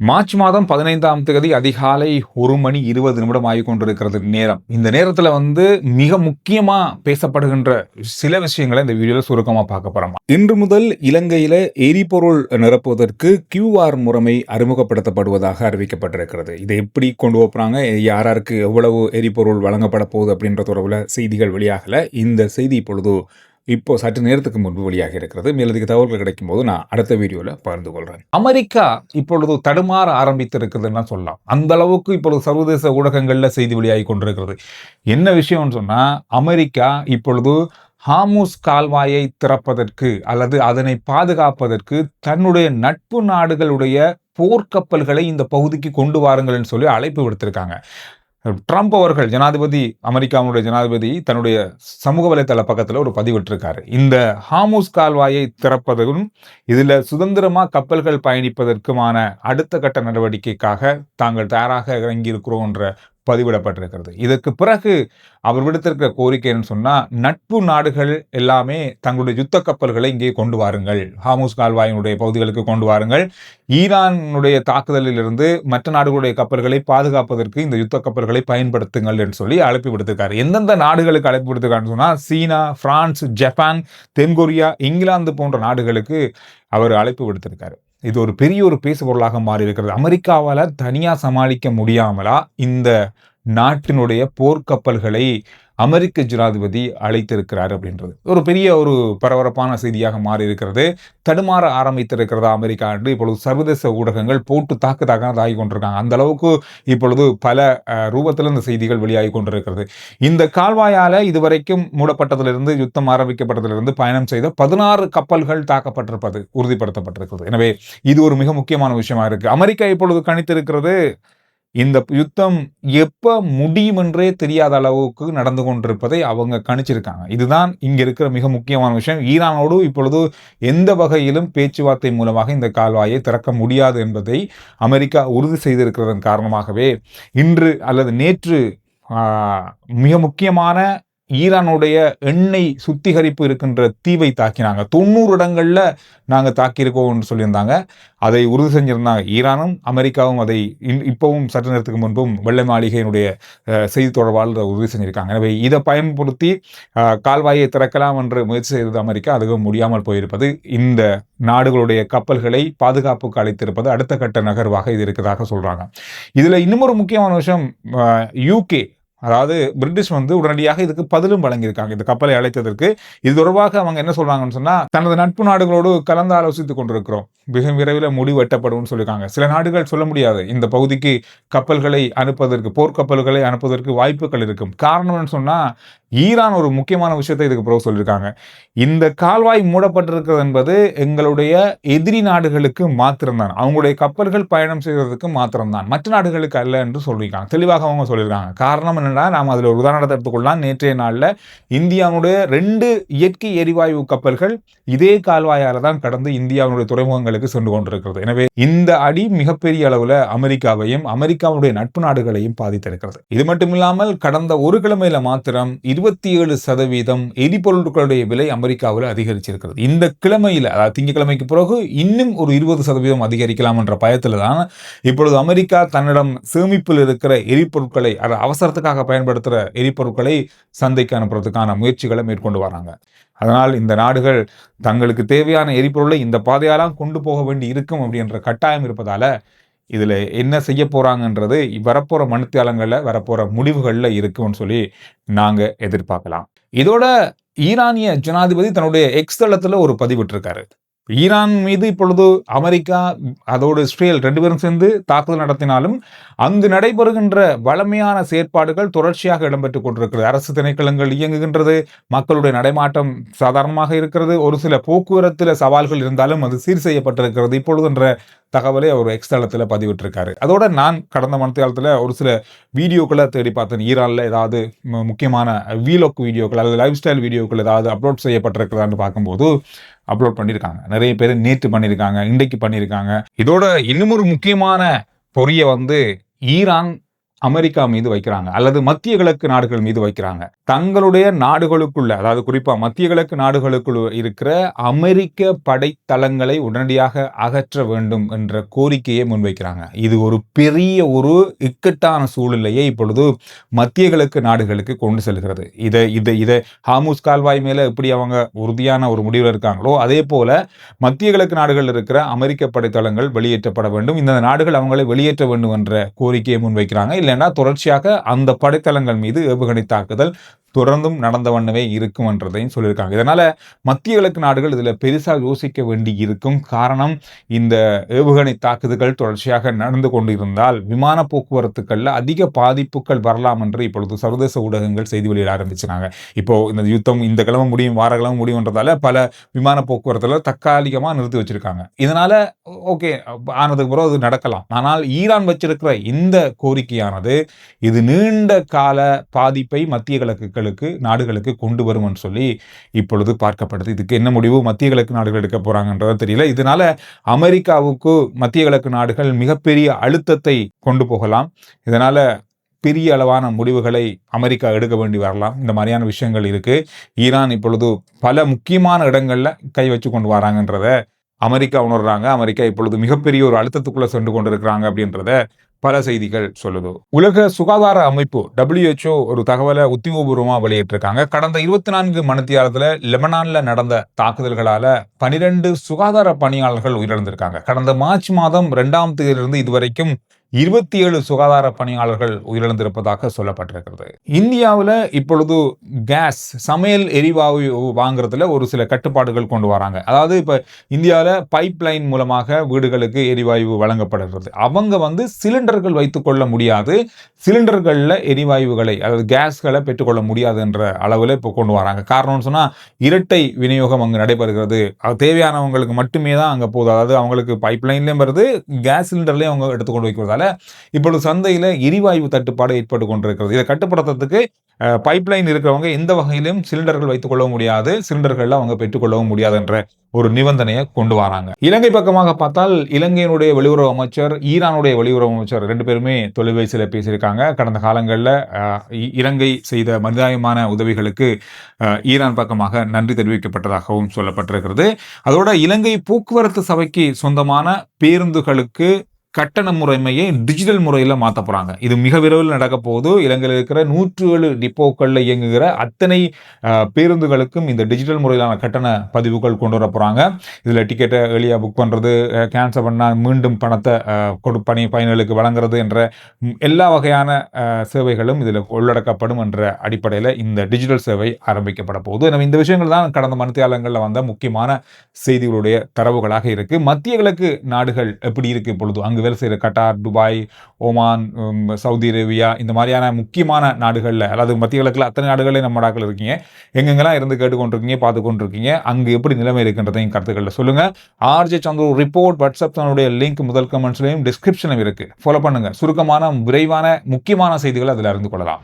March மாதம் 15ஆம் தேதி அதிகாலை 1:20 ஆகிக் கொண்டிருக்கிறது நேரம். இந்த நேரத்துல மிக முக்கியமா பேசப்படுகின்ற சில விஷயங்களை இந்த வீடியோல சுருக்கமா பார்க்க போறோம். இன்று முதல் இலங்கையில எரிபொருள் நிரப்புவதற்கு QR முறைமை அறிமுகப்படுத்தப்படுவதாக அறிவிக்கப்பட்டிருக்கிறது. இதை எப்படி கொண்டு போறாங்க, யாருக்கு எவ்வளவு எரிபொருள் வழங்கப்பட போகுது அப்படின்ற தொடர்புல செய்திகள் வெளியாகல. இந்த செய்தி இப்போ சற்று நேரத்துக்கு முன்பு வெளியாக இருக்கிறது. மேலதிக தகவல்கள் கிடைக்கும் போது நான் அடுத்த வீடியோல பகிர்ந்து கொள்றேன். அமெரிக்கா இப்பொழுது தடுமாற ஆரம்பித்திருக்குதுன்னு சொல்லலாம். அந்த அளவுக்கு இப்பொழுது சர்வதேச ஊடகங்கள்ல செய்தி வெளியாகி கொண்டிருக்கிறது. என்ன விஷயம்னு சொன்னா, அமெரிக்கா இப்பொழுது ஹார்முஸ் கால்வாயை திறப்பதற்கு அல்லது அதனை பாதுகாப்பதற்கு தன்னுடைய நட்பு நாடுகளுடைய போர்க்கப்பல்களை இந்த பகுதிக்கு கொண்டு வாருங்கள் சொல்லி அழைப்பு விடுத்திருக்காங்க. ட்ரம்ப் அவர்கள் அமெரிக்காவுடைய ஜனாதிபதி தன்னுடைய சமூக வலைதள பக்கத்தில் ஒரு பதிவிட்டிருக்காரு. இந்த ஹார்முஸ் கால்வாயை திறப்பதும் இதுல சுதந்திரமா கப்பல்கள் பயணிப்பதற்குமான அடுத்த கட்ட நடவடிக்கைக்காக தாங்கள் தயாராக இறங்கியிருக்கிறோம் என்ற பதிவிடப்பட்டிருக்கிறது. இதற்கு பிறகு அவர் விடுத்திருக்கிற கோரிக்கைன்னு சொன்னா, நட்பு நாடுகள் எல்லாமே தங்களுடைய யுத்த கப்பல்களை இங்கே கொண்டு வாருங்கள், ஹார்முஸ் கால்வாயினுடைய பகுதிகளுக்கு கொண்டு வாருங்கள், ஈரானுடைய தாக்குதலில் இருந்து மற்ற நாடுகளுடைய கப்பல்களை பாதுகாப்பதற்கு இந்த யுத்த கப்பல்களை பயன்படுத்துங்கள் என்று சொல்லி அழைப்பு விடுத்திருக்காரு. எந்தெந்த நாடுகளுக்கு அழைப்பு விடுத்திருக்காருன்னு சொன்னா, சீனா, பிரான்ஸ், ஜப்பான், தென்கொரியா, இங்கிலாந்து போன்ற நாடுகளுக்கு அவர் அழைப்பு விடுத்திருக்காரு. இது ஒரு பெரிய ஒரு பேசு பொருளாக மாறி இருக்கிறது. அமெரிக்காவால் தனியா சமாளிக்க முடியாமலா இந்த நாட்டினுடைய போர்க்கப்பல்களை அமெரிக்க ஜனாதிபதி அழைத்திருக்கிறார் அப்படின்றது ஒரு பெரிய ஒரு பரபரப்பான செய்தியாக மாறி இருக்கிறது. தடுமாற ஆரம்பித்திருக்கிறதா அமெரிக்கா என்று இப்பொழுது சர்வதேச ஊடகங்கள் போட்டு தாக்கி கொண்டிருக்காங்க. அந்த அளவுக்கு இப்பொழுது பல ரூபத்தில் இந்த செய்திகள் வெளியாகி கொண்டிருக்கிறது. இந்த கால்வாயால இதுவரைக்கும் மூடப்பட்டதிலிருந்து, யுத்தம் ஆரம்பிக்கப்பட்டதிலிருந்து பயணம் செய்த 16 கப்பல்கள் தாக்கப்பட்டிருப்பது உறுதிப்படுத்தப்பட்டிருக்கிறது. எனவே இது ஒரு மிக முக்கியமான விஷயமா இருக்கு. அமெரிக்கா இப்பொழுது கணித்திருக்கிறது, இந்த யுத்தம் எப்ப முடியும் என்றே தெரியாத அளவுக்கு நடந்து கொண்டிருப்பதை அவங்க கணிச்சிருக்காங்க. இதுதான் இங்க இருக்கிற மிக முக்கியமான விஷயம். ஈரானோடு இப்பொழுது எந்த வகையிலும் பேச்சுவார்த்தை மூலமாக இந்த கால்வாயை திறக்க முடியாது என்பதை அமெரிக்கா உறுதி செய்திருக்கிறதன் காரணமாகவே இன்று அல்லது நேற்று மிக முக்கியமான ஈரானுடைய எண்ணெய் சுத்திகரிப்பு இருக்கின்ற தீவை தாக்கினாங்க. 90 இடங்கள்ல நாங்க தாக்கியிருக்கோம்னு சொல்லியிருந்தாங்க. அதை உறுதி செஞ்சிருந்தாங்க. ஈரானும் அமெரிக்காவும் அதை இப்பவும் சற்று நேரத்துக்கு முன்பும் வெள்ளை மாளிகையினுடைய செய்தி தொடர்பாளர் உறுதி செஞ்சிருக்காங்க. எனவே இதை பயன்படுத்தி கால்வாயை திறக்கலாம் என்று முயற்சி செய்தது அமெரிக்கா. அதுவும் முடியாமல் போயிருப்பது, இந்த நாடுகளுடைய கப்பல்களை பாதுகாப்புக்கு அழைத்திருப்பது அடுத்த கட்ட நகர்வாக இது இருக்கிறதாக சொல்றாங்க. இதுல இன்னும் ஒரு முக்கியமான விஷயம், UK அதாவது பிரிட்டிஷ் உடனடியாக இதுக்கு பதிலும் வழங்கியிருக்காங்க. இந்த கப்பலை அழைத்ததற்கு இது தொடர்பாக அவங்க என்ன சொல்றாங்கன்னு சொன்னா, தனது நட்பு நாடுகளோடு கலந்து ஆலோசித்துக் கொண்டிருக்கிறோம், மிக விரைவில் முடிவு எட்டப்படும் சொல்லியிருக்காங்க. சில நாடுகள் சொல்ல முடியாது, இந்த பகுதிக்கு கப்பல்களை அனுப்புவதற்கு, போர்க்கப்பல்களை அனுப்புவதற்கு வாய்ப்புகள் இருக்கும். காரணம்னு சொன்னா, ஈரான் ஒரு முக்கியமான விஷயத்தை இதுக்கு பிறகு சொல்லியிருக்காங்க. இந்த கால்வாய் மூடப்பட்டிருக்கிறது என்பது எங்களுடைய எதிரி நாடுகளுக்கு மாத்திரம்தான், அவங்களுடைய கப்பல்கள் பயணம் செய்வதற்கு மாத்திரம்தான், மற்ற நாடுகளுக்கு அல்ல என்று சொல்லியிருக்காங்க. தெளிவாக அவங்க சொல்லியிருக்காங்க. காரணம் என்னன்னா, நாம் அதில் ஒரு உதாரணத்தை எடுத்துக்கொள்ளலாம். நேற்றைய நாளில் இந்தியாவுடைய 2 இயற்கை எரிவாயு கப்பல்கள் இதே கால்வாயால தான் கடந்து இந்தியாவுடைய துறைமுகங்களுக்கு சென்று கொண்டிருக்கிறது. எனவே இந்த அடி மிகப்பெரிய அளவில் அமெரிக்காவையும் அமெரிக்காவுடைய நட்பு நாடுகளையும் பாதித்திருக்கிறது. இது மட்டுமில்லாமல் கடந்த ஒரு கிழமையில மாத்திரம் 27% எரிபொருட்களுடைய விலை அமெரிக்காவில் அதிகரிச்சிருக்கிறது. இந்த கிழமையில, அதாவது திங்கட்கிழமைக்கு பிறகு இன்னும் ஒரு 20% அதிகரிக்கலாம் என்ற பயத்தில் தான் இப்பொழுது அமெரிக்கா தன்னிடம் சேமிப்பில் இருக்கிற எரிபொருட்களை, அவசரத்துக்காக பயன்படுத்துகிற எரிபொருட்களை சந்தைக்கு அனுப்புறதுக்கான முயற்சிகளை மேற்கொண்டு வராங்க. அதனால் இந்த நாடுகள் தங்களுக்கு தேவையான எரிபொருளை இந்த பாதையாலாம் கொண்டு போக வேண்டி இருக்கும் அப்படின்ற கட்டாயம் இருப்பதால இதுல என்ன செய்ய போறாங்கன்றது வரப்போற மணித்தியாலங்கள்ல, வரப்போற முடிவுகள்ல இருக்கும்னு சொல்லி நாங்க எதிர்பார்க்கலாம். இதோட ஈரானிய ஜனாதிபதி தன்னுடைய எக்ஸ் தளத்துல ஒரு பதிவிட்டிருக்காரு. ஈரான் மீது இப்பொழுது அமெரிக்கா அதோடு இஸ்ரேல் 2 பேரும் சேர்ந்து தாக்குதல் நடத்தினாலும் அங்கு நடைபெறுகின்ற வளமையான செயற்பாடுகள் தொடர்ச்சியாக இடம்பெற்றுக் கொண்டிருக்கிறது. அரசு திணைக்களங்கள் இயங்குகின்றது, மக்களுடைய நடைமாட்டம் சாதாரணமாக இருக்கிறது, ஒரு சில போக்குவரத்துல சவால்கள் இருந்தாலும் அது சீர் செய்யப்பட்டிருக்கிறது இப்பொழுது என்ற தகவலை அவர் எக்ஸ் தளத்தில் பதிவிட்டிருக்காரு. அதோட நான் கடந்த மணித்தியாலத்தில் ஒரு சில வீடியோக்களை தேடி பார்த்தேன். ஈரானில் ஏதாவது முக்கியமான வீலோக் வீடியோக்கள் அல்லது லைஃப் ஸ்டைல் வீடியோக்கள் ஏதாவது அப்லோட் செய்யப்பட்டிருக்கிறதான்னு பார்க்கும்போது அப்லோட் பண்ணியிருக்காங்க. நிறைய பேர் நேற்று பண்ணியிருக்காங்க, இன்றைக்கு பண்ணியிருக்காங்க. இதோட இன்னும் ஒரு முக்கியமான பொறியை ஈரான் அமெரிக்கா மீது வைக்கிறாங்க அல்லது மத்திய கிழக்கு நாடுகள் மீது வைக்கிறாங்க. தங்களுடைய நாடுகளுக்குள்ள, அதாவது குறிப்பா மத்திய கிழக்கு நாடுகளுக்குள் இருக்கிற அமெரிக்க படைத்தளங்களை உடனடியாக அகற்ற வேண்டும் என்ற கோரிக்கையை முன்வைக்கிறாங்க. இது ஒரு பெரிய ஒரு இக்கட்டான சூழ்நிலையை இப்பொழுது மத்திய கிழக்கு நாடுகளுக்கு கொண்டு செல்கிறது. இதை ஹார்முஸ் கால்வாய் மேல எப்படி அவங்க உறுதியான ஒரு முடிவில் இருக்காங்களோ அதே போல மத்திய கிழக்கு நாடுகள் இருக்கிற அமெரிக்க படைத்தளங்கள் வெளியேற்றப்பட வேண்டும், இந்த நாடுகள் அவங்களை வெளியேற்ற வேண்டும் என்ற கோரிக்கையை முன்வைக்கிறாங்க. இல்லைன்னா தொடர்ச்சியாக அந்த படைத்தளங்கள் மீது ஏவுகணை தாக்குதல் தொடர்ந்தும் நடந்த வண்ணமே இருக்கும் என்றதையும் சொல்லியிருக்காங்க. இதனால மத்திய கிழக்கு நாடுகள் இதுல பெருசா யோசிக்க வேண்டி இருக்கும். காரணம், இந்த ஏவுகணை தாக்குதல்கள் தொடர்ச்சியாக நடந்து கொண்டிருந்தால் விமான போக்குவரத்துக்கள்ல அதிக பாதிப்புகள் வரலாம் என்று இப்பொழுது சர்வதேச ஊடகங்கள் செய்தி வெளியிட ஆரம்பிச்சிருக்காங்க. இப்போ இந்த யுத்தம் இந்த கிழமை முடியும், வார கிழமை முடியும்ன்றதால பல விமான போக்குவரத்துல தற்காலிகமா நிறுத்தி வச்சிருக்காங்க. இதனால ஓகே ஆனதுக்கு பிறகு அது நடக்கலாம். ஆனால் ஈரான் வச்சிருக்கிற இந்த கோரிக்கையானது இது நீண்ட கால பாதிப்பை மத்திய கிழக்கு நாடுகளுக்கு கொண்டு வரும் என்று சொல்லி இப்பொழுது பார்க்கப்படுது. இதுக்கு என்ன முடிவு மத்திய கிழக்கு நாடுகள் எடுக்க போறாங்கன்றது தெரியல. இதனால அமெரிக்காவுக்கு மத்திய கிழக்கு நாடுகள் மிகப்பெரிய அழுத்தத்தை கொண்டு போகலாம். இதனால பெரிய அளவான முடிவுகளை அமெரிக்கா எடுக்க வேண்டி வரலாம். இந்த மாதிரியான விஷயங்கள் இருக்கு. ஈரான் இப்பொழுது பல முக்கியமான இடங்கள்ல கை வச்சு கொண்டு வராங்கன்றத அமெரிக்கா உணர்றாங்க. அமெரிக்கா இப்பொழுது மிகப்பெரிய ஒரு அழுத்தத்துக்குள்ள சென்று கொண்டிருக்கிறாங்க அப்படின்றத பல செய்திகள் சொல்லுது. உலக சுகாதார அமைப்பு WHO ஒரு தகவலை உத்தியோகபூர்வமா வெளியிட்டிருக்காங்க. கடந்த 24 மணித்தியாலத்துல லெபனான்ல நடந்த தாக்குதல்களால 12 சுகாதார பணியாளர்கள் உயிரிழந்திருக்காங்க. கடந்த மார்ச் மாதம் 2ஆம் தேதியிலிருந்து இதுவரைக்கும் 27 சுகாதார பணியாளர்கள் உயிரிழந்திருப்பதாக சொல்லப்பட்டிருக்கிறது. இந்தியாவில் இப்பொழுது கேஸ் சமையல் எரிவாயு வாங்குறதுல ஒரு சில கட்டுப்பாடுகள் கொண்டு வராங்க. அதாவது இப்ப இந்தியாவில் பைப் லைன் மூலமாக வீடுகளுக்கு எரிவாயு வழங்கப்படுகிறது. அவங்க சிலிண்டர்கள் வைத்துக் கொள்ள முடியாது, சிலிண்டர்கள்ல எரிவாயுகளை அதாவது கேஸ்களை பெற்றுக்கொள்ள முடியாது என்ற அளவில் இப்போ கொண்டு வராங்க. காரணம்னு சொன்னா இரட்டை விநியோகம் அங்கு நடைபெறுகிறது. தேவையானவங்களுக்கு மட்டுமே தான் அங்க போகுது. அதாவது அவங்களுக்கு பைப் லைன்லயும் வருது, கேஸ் சிலிண்டர்லயும் அவங்க எடுத்துக்கொண்டு வைக்கிறதால இப்பொழுது சந்தையில எரிவாயு தட்டுப்பாடு ஏற்பட்டு கொண்டிருக்கிறது. இதை கட்டுப்படுத்துறதுக்கு பைப்லைன் இருக்கிறவங்க எந்த வகையிலும் சிலிண்டர்கள் வைத்துக் கொள்ள முடியாது, சிலிண்டர்கள் அவங்க பெற்றுக்கொள்ளவும் முடியாது என்ற ஒரு நிபந்தனையை கொண்டு வராங்க. இலங்கை பக்கமாக பார்த்தால் இலங்கையினுடைய வெளியுறவு அமைச்சர், ஈரானுடைய வெளியுறவு அமைச்சர் 2 பேருமே தொலைபேசியில பேசியிருக்காங்க. கடந்த காலங்களில் இலங்கை செய்த மனிதாயமான உதவிகளுக்கு ஈரான் பக்கமாக நன்றி தெரிவிக்கப்பட்டதாகவும் சொல்லப்பட்டிருக்கிறது. அதோட இலங்கை போக்குவரத்து சபைக்கு சொந்தமான பேருந்துகளுக்கு கட்டண முறைமையை டிஜிட்டல் முறையில் மாற்ற போறாங்க. இது மிக விரைவில் நடக்க போகுது. இலங்கையில் இருக்கிற 107 டிப்போக்களில் இயங்குகிற அத்தனை பேருந்துகளுக்கும் இந்த டிஜிட்டல் முறையிலான கட்டண பதிவுகள் கொண்டு வர போறாங்க. இதில் டிக்கெட்டை எளியா புக் பண்றது, கேன்சல் பண்ணா மீண்டும் பணத்தை பயணிகளுக்கு வழங்குறது என்ற எல்லா வகையான சேவைகளும் இதில் உள்ளடக்கப்படும் என்ற அடிப்படையில் இந்த டிஜிட்டல் சேவை ஆரம்பிக்கப்பட போகுது. எனவே இந்த விஷயங்கள் தான் கடந்த மணித்தியாலங்களில் வந்த முக்கியமான செய்திகளுடைய தரவுகளாக இருக்கு. மத்திய கிழக்கு நாடுகள் எப்படி இருக்கு இப்பொழுது? அங்கு வேலை செய்கிற Qatar, Dubai, Oman, Saudi Arabia இந்த மாதிரியான முக்கியமான நாடுகளில், அதாவது மத்திய கிழக்கில் அத்தனை நாடுகளில் நம்ம நாட்கள் இருக்கீங்க, எங்கெங்கெல்லாம் இருந்து கேட்டுக்கொண்டிருக்கீங்க, பார்த்து கொண்டிருக்கீங்க, அங்கு எப்படி நிலைமை இருக்கின்றதையும் கருத்துக்களில் சொல்லுங்க. RJ சந்துரு ரிப்போர்ட் வாட்ஸ்அப் சேனலுடைய லிங்க் முதல் கமெண்ட்ஸ்லையும் டிஸ்கிரிப்ஷனும் இருக்கு. ஃபாலோ பண்ணுங்க. சுருக்கமான, விரைவான, முக்கியமான செய்திகளை அதில் அறிந்து கொள்ளலாம்.